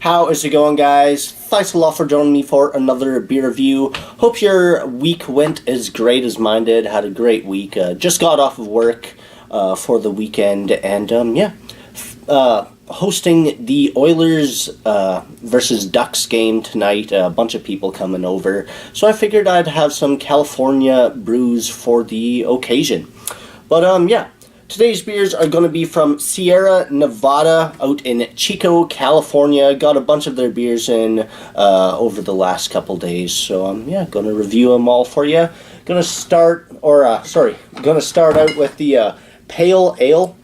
How is it going, guys? Thanks a lot for joining me for another beer review. Hope your week went as great as mine did. Had a great week. Just got off of work for the weekend, and hosting the Oilers versus Ducks game tonight. A bunch of people coming over, so I figured I'd have some California brews for the occasion. But today's beers are going to be from Sierra Nevada out in Chico, California. Got a bunch of their beers in over the last couple days, so going to review them all for you. Going to start out with the Pale Ale,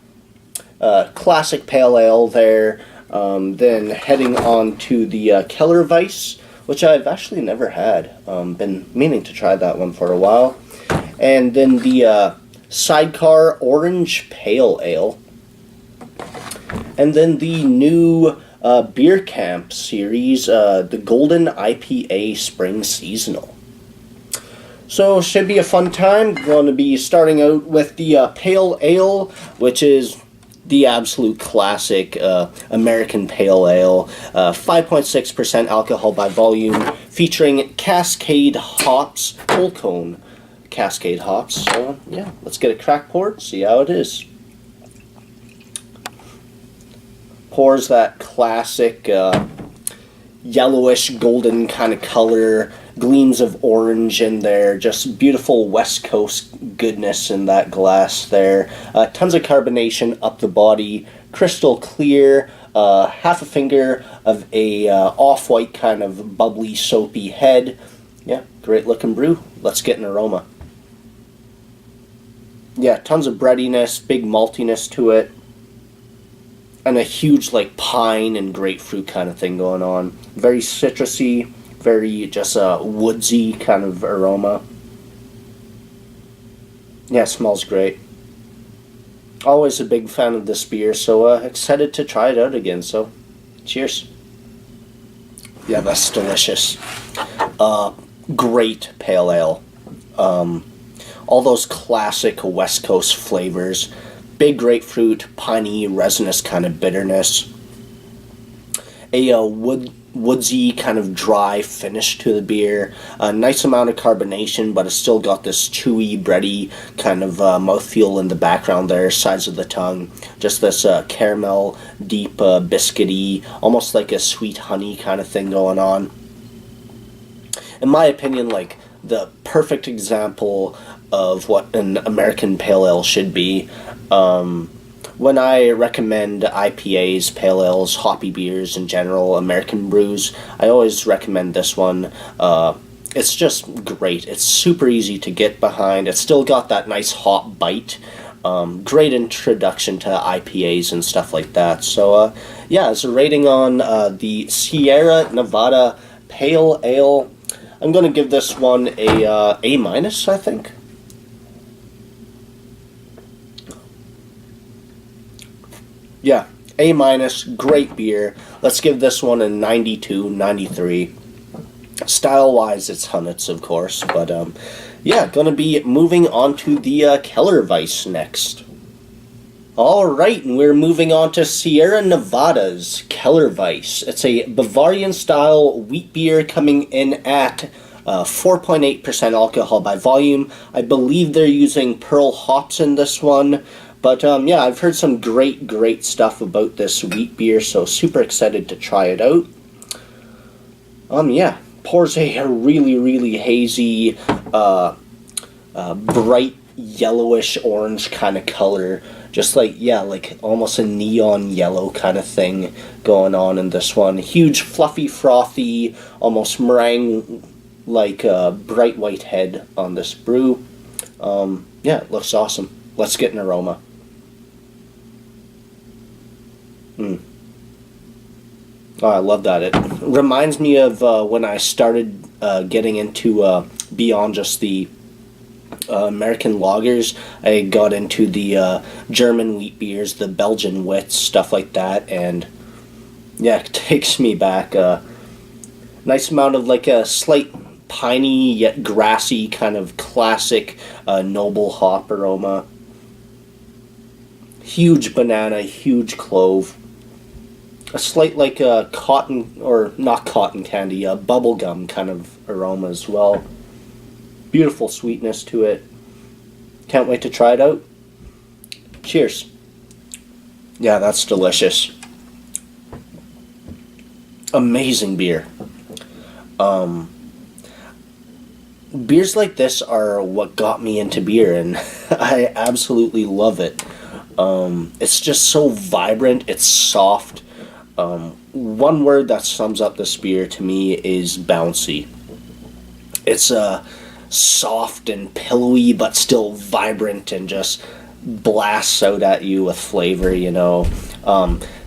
classic Pale Ale there. Then heading on to the Kellerweis, which I've actually never had. Been meaning to try that one for a while. And then the Sidecar Orange Pale Ale, and then the new Beer Camp series, the Golden IPA Spring Seasonal. So should be a fun time. Going to be starting out with the Pale Ale, which is the absolute classic American Pale Ale, 5.6% alcohol by volume, featuring Cascade hops, whole cone Cascade hops. So let's get it crack poured, see how it is. Pours that classic yellowish golden kind of color, gleams of orange in there, just beautiful West Coast goodness in that glass there. Tons of carbonation up the body, crystal clear, half a finger of a off-white kind of bubbly soapy head. Yeah, great looking brew. Let's get an aroma. Yeah, tons of breadiness, big maltiness to it, and a huge like pine and grapefruit kind of thing going on. Very citrusy, very just woodsy kind of aroma. Yeah, smells great. Always a big fan of this beer, so excited to try it out again. So, cheers. Yeah, that's delicious. Great pale ale. All those classic West Coast flavors. Big grapefruit, piney, resinous kind of bitterness. A woodsy kind of dry finish to the beer. A nice amount of carbonation, but it's still got this chewy, bready kind of mouthfeel in the background there, sides of the tongue. Just this caramel, deep, biscuity, almost like a sweet honey kind of thing going on. In my opinion, like the perfect example of what an American Pale Ale should be. When I recommend IPAs, Pale Ales, hoppy beers in general, American brews, I always recommend this one. It's just great. It's super easy to get behind. It's still got that nice hop bite. Great introduction to IPAs and stuff like that. So, as a rating on the Sierra Nevada Pale Ale, I'm going to give this one a A-, I think. Yeah, A-, great beer. Let's give this one a 92, 93. Style-wise, it's Hunnits, of course, but gonna be moving on to the Kellerweis next. Alright, and we're moving on to Sierra Nevada's Kellerweis. It's a Bavarian-style wheat beer coming in at 4.8% alcohol by volume. I believe they're using Pearl hops in this one. But I've heard some great stuff about this wheat beer, so super excited to try it out. Pours a really hazy, bright yellowish orange kind of color. Just like almost a neon yellow kind of thing going on in this one. Huge, fluffy, frothy, almost meringue like bright white head on this brew. It looks awesome. Let's get an aroma. Oh, I love that. It reminds me of when I started getting into beyond just the American lagers. I got into the German wheat beers, the Belgian wits, stuff like that, and it takes me back. Nice amount of like a slight piney yet grassy kind of classic noble hop aroma. Huge banana, huge clove. a slight like a cotton, or not cotton candy, a bubble gum kind of aroma as well. Beautiful sweetness to it. Can't wait to try it out. Cheers. Yeah, that's delicious. Amazing beer. Beers like this are what got me into beer, and I absolutely love it. It's just so vibrant, it's soft. One word that sums up this beer to me is bouncy. It's soft and pillowy, but still vibrant, and just blasts out at you with flavor, you know.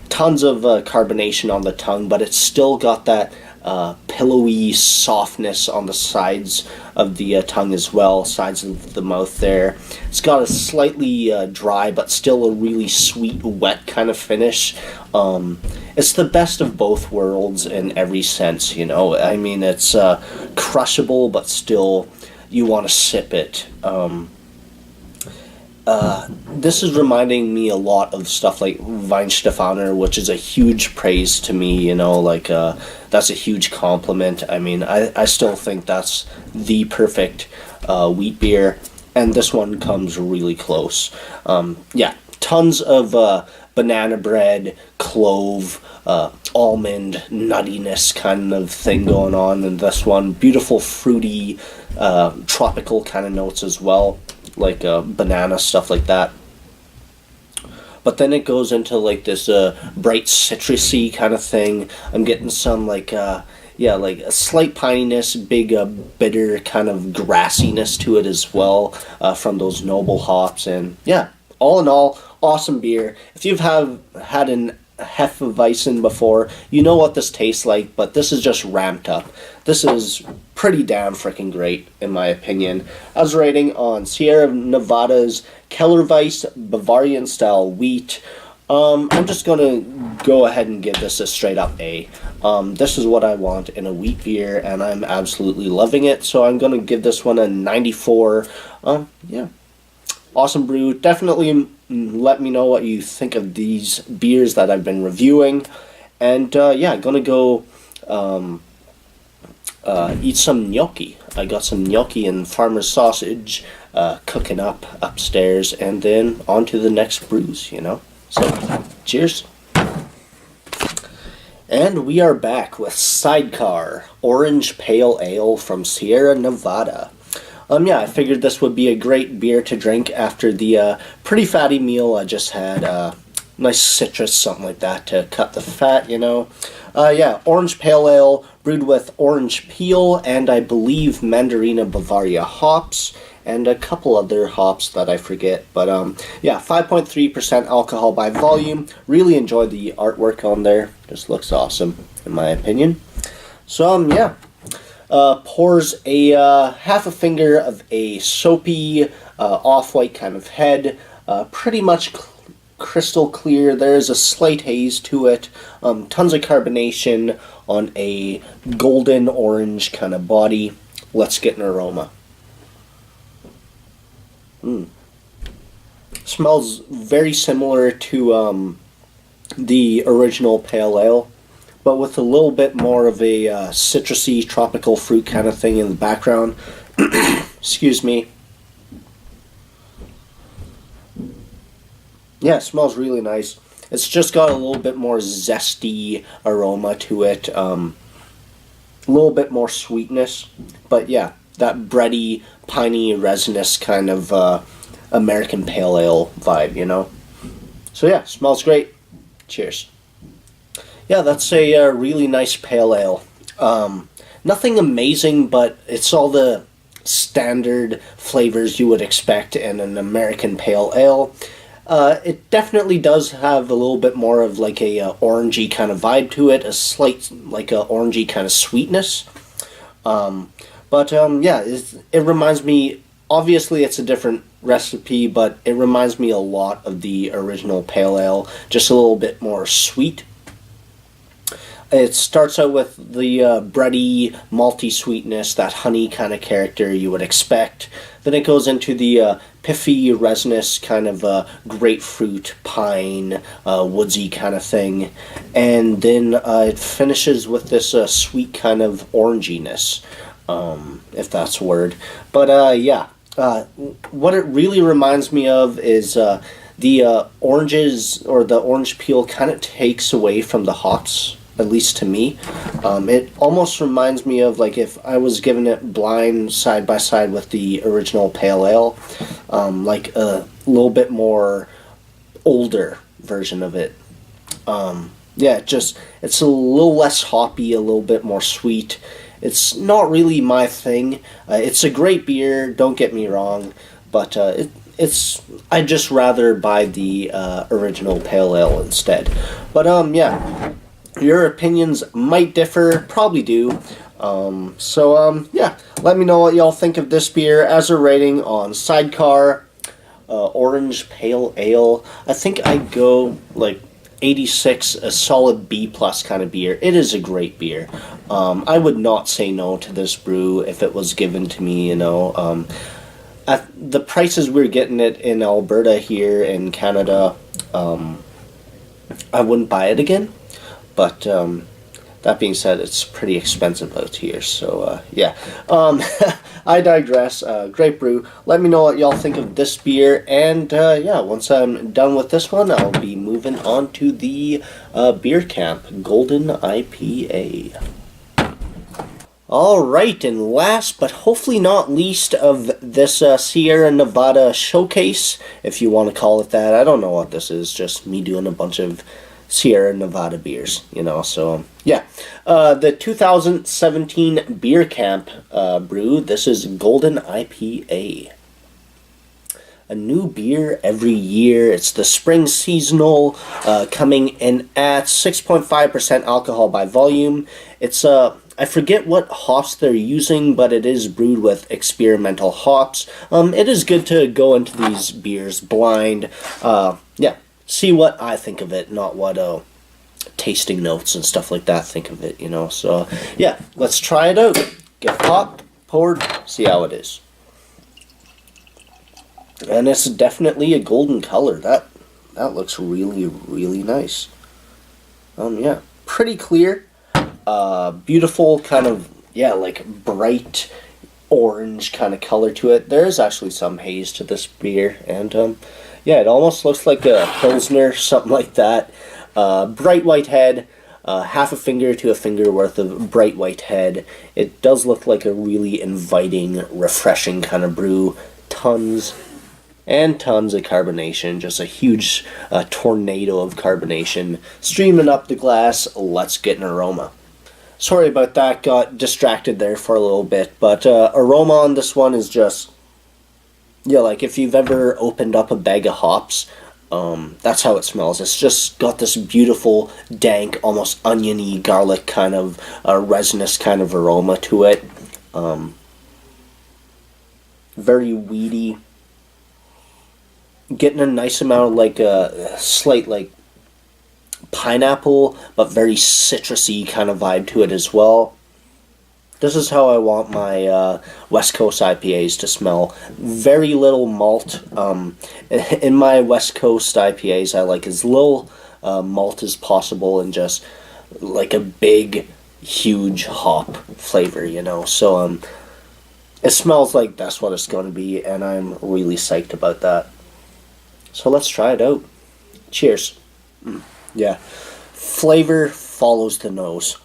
Tons of carbonation on the tongue, but it's still got that pillowy softness on the sides of the tongue as well, sides of the mouth there. It's got a slightly dry, but still a really sweet, wet kind of finish. It's the best of both worlds in every sense, you know. I mean, it's crushable, but still you want to sip it. This is reminding me a lot of stuff like Weihenstephaner, which is a huge praise to me, you know, like, that's a huge compliment. I mean, I still think that's the perfect wheat beer, and this one comes really close. Yeah, tons of banana bread, clove, almond, nuttiness kind of thing going on in this one. Beautiful, fruity, tropical kind of notes as well, like banana, stuff like that. But then it goes into like this bright citrusy kind of thing. I'm getting some like like a slight pininess, big bitter kind of grassiness to it as well, from those noble hops. And yeah, all in all, awesome beer. If you've had an Hefeweizen before, you know what this tastes like, but this is just ramped up. This is pretty damn freaking great, in my opinion. I was rating on Sierra Nevada's Kellerweis Bavarian style wheat. I'm just gonna go ahead and give this a straight up A. This is what I want in a wheat beer, and I'm absolutely loving it, so I'm gonna give this one a 94. Yeah. Awesome brew. Definitely let me know what you think of these beers that I've been reviewing. And yeah, gonna go eat some gnocchi. I got some gnocchi and farmer's sausage cooking up upstairs, and then on to the next brews, you know. So, cheers. And we are back with Sidecar Orange Pale Ale from Sierra Nevada. Yeah, I figured this would be a great beer to drink after the pretty fatty meal I just had. Nice citrus, something like that to cut the fat, you know. Yeah, Orange Pale Ale brewed with orange peel and I believe Mandarina Bavaria hops and a couple other hops that I forget. But yeah, 5.3% alcohol by volume. Really enjoyed the artwork on there. Just looks awesome, in my opinion. So yeah. Pours a half a finger of a soapy off-white kind of head, pretty much crystal clear. There's a slight haze to it, tons of carbonation on a golden orange kind of body. Let's get an aroma. Smells very similar to the original pale ale, but with a little bit more of a citrusy, tropical fruit kind of thing in the background. Excuse me. Yeah, it smells really nice. It's just got a little bit more zesty aroma to it. A little bit more sweetness. But yeah, that bready, piney, resinous kind of American pale ale vibe, you know? So yeah, smells great. Cheers. Yeah, that's a really nice pale ale. Nothing amazing, but it's all the standard flavors you would expect in an American pale ale. It definitely does have a little bit more of like a orangey kind of vibe to it, a slight like a orangey kind of sweetness. But yeah, it reminds me. Obviously, it's a different recipe, but it reminds me a lot of the original pale ale. Just a little bit more sweet. It starts out with the bready, malty sweetness, that honey kind of character you would expect. Then it goes into the piffy, resinous kind of grapefruit, pine, woodsy kind of thing. And then it finishes with this sweet kind of oranginess, if that's a word. But yeah, what it really reminds me of is the oranges, or the orange peel kind of takes away from the hops, at least to me. It almost reminds me of like if I was given it blind side by side with the original pale ale, like a little bit more older version of it. Yeah, it's a little less hoppy, a little bit more sweet. It's not really my thing. It's a great beer, don't get me wrong, but I'd just rather buy the original pale ale instead. But yeah, your opinions might differ, probably do. Yeah, let me know what y'all think of this beer as a rating on Sidecar. Orange Pale Ale. I think I'd go like 86, a solid B plus kind of beer. It is a great beer. I would not say no to this brew if it was given to me, at the prices we're getting it in Alberta here in Canada, I wouldn't buy it again. But that being said, it's pretty expensive out here, so yeah. I digress. Great brew. Let me know what y'all think of this beer, and yeah, once I'm done with this one, I'll be moving on to the Beer Camp Golden IPA. Alright, and last but hopefully not least of this Sierra Nevada showcase, if you want to call it that. I don't know what this is, just me doing a bunch of Sierra Nevada beers, so yeah. The 2017 Beer Camp brew, this is Golden IPA. A new beer every year. It's the spring seasonal, coming in at 6.5% alcohol by volume. It's I forget what hops they're using, but it is brewed with experimental hops. It is good to go into these beers blind. Yeah, see what I think of it, not what tasting notes and stuff like that think of it, So yeah, let's try it out. Get popped, poured, see how it is. And it's definitely a golden color. That looks really, really nice. Yeah, pretty clear. Beautiful kind of, yeah, like bright orange kind of color to it. There is actually some haze to this beer, and yeah, it almost looks like a Pilsner, something like that. Bright white head, half a finger to a finger worth of bright white head. It does look like a really inviting, refreshing kind of brew. Tons and tons of carbonation, just a huge tornado of carbonation streaming up the glass. Let's get an aroma. Sorry about that, got distracted there for a little bit, but aroma on this one is just, yeah, like if you've ever opened up a bag of hops, that's how it smells. It's just got this beautiful, dank, almost oniony, garlic kind of resinous kind of aroma to it. Very weedy. Getting a nice amount of like a slight like pineapple, but very citrusy kind of vibe to it as well. This is how I want my West Coast IPAs to smell. Very little malt. In my West Coast IPAs, I like as little malt as possible and just like a big, huge hop flavor, So it smells like that's what it's going to be, and I'm really psyched about that. So let's try it out. Cheers. Yeah. Flavor follows the nose.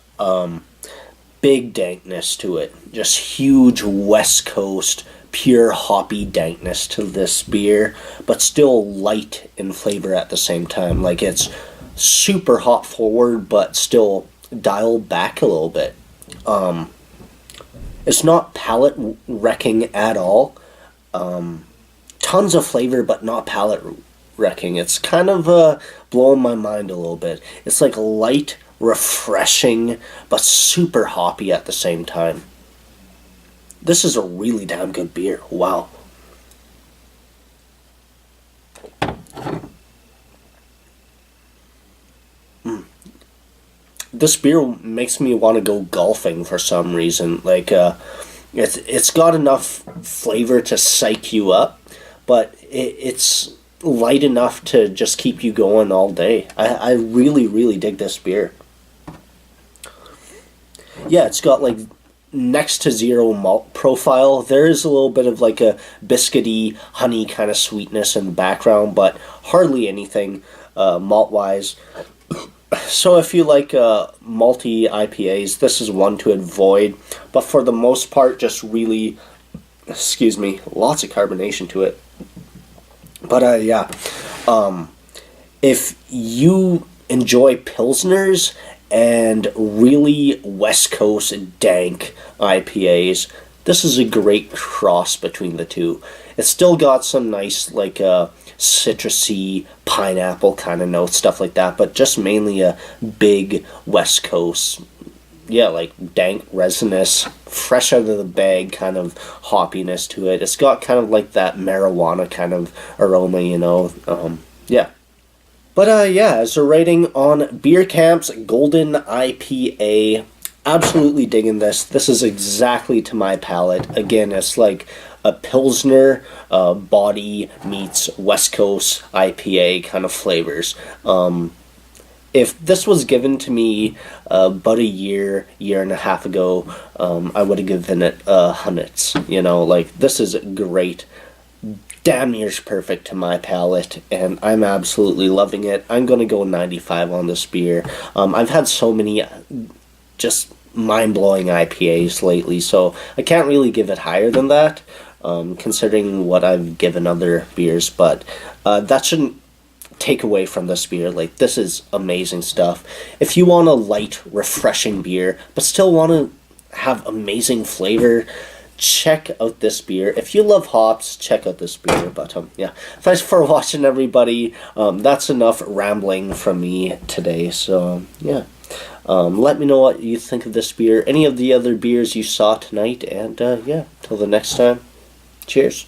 Big dankness to it. Just huge West Coast, pure hoppy dankness to this beer, but still light in flavor at the same time. Like it's super hop forward, but still dialed back a little bit. It's not palate wrecking at all. Tons of flavor, but not palate wrecking. It's kind of blowing my mind a little bit. It's like light, refreshing, but super hoppy at the same time. This is a really damn good beer. Wow. This beer makes me want to go golfing for some reason. Like, it's got enough flavor to psych you up, but it's light enough to just keep you going all day. I really, really dig this beer. Yeah, it's got like next to zero malt profile. There is a little bit of like a biscuity, honey kind of sweetness in the background, but hardly anything malt-wise. So if you like malty IPAs, this is one to avoid. But for the most part, just really, excuse me, lots of carbonation to it. But yeah, if you enjoy Pilsners and really West Coast dank IPAs, this is a great cross between the two. It's still got some nice like citrusy pineapple kind of notes, stuff like that, but just mainly a big West Coast, yeah, like dank resinous, fresh out of the bag kind of hoppiness to it. It's got kind of like that marijuana kind of aroma, you know. Yeah. But yeah, as a rating on Beer Camp's Golden IPA, absolutely digging this. This is exactly to my palate. Again, it's like a Pilsner body meets West Coast IPA kind of flavors. If this was given to me about a year and a half ago, I would have given it hundreds. You know, like, this is great. Damn near perfect to my palate, and I'm absolutely loving it. I'm going to go 95 on this beer. I've had so many just mind-blowing IPAs lately, so I can't really give it higher than that, considering what I've given other beers, but that shouldn't take away from this beer. Like, this is amazing stuff. If you want a light, refreshing beer, but still want to have amazing flavor, check out this beer. If you love hops, check out this beer. But yeah, thanks for watching, everybody. That's enough rambling from me today. So yeah, let me know what you think of this beer, any of the other beers you saw tonight, and yeah, till the next time, cheers.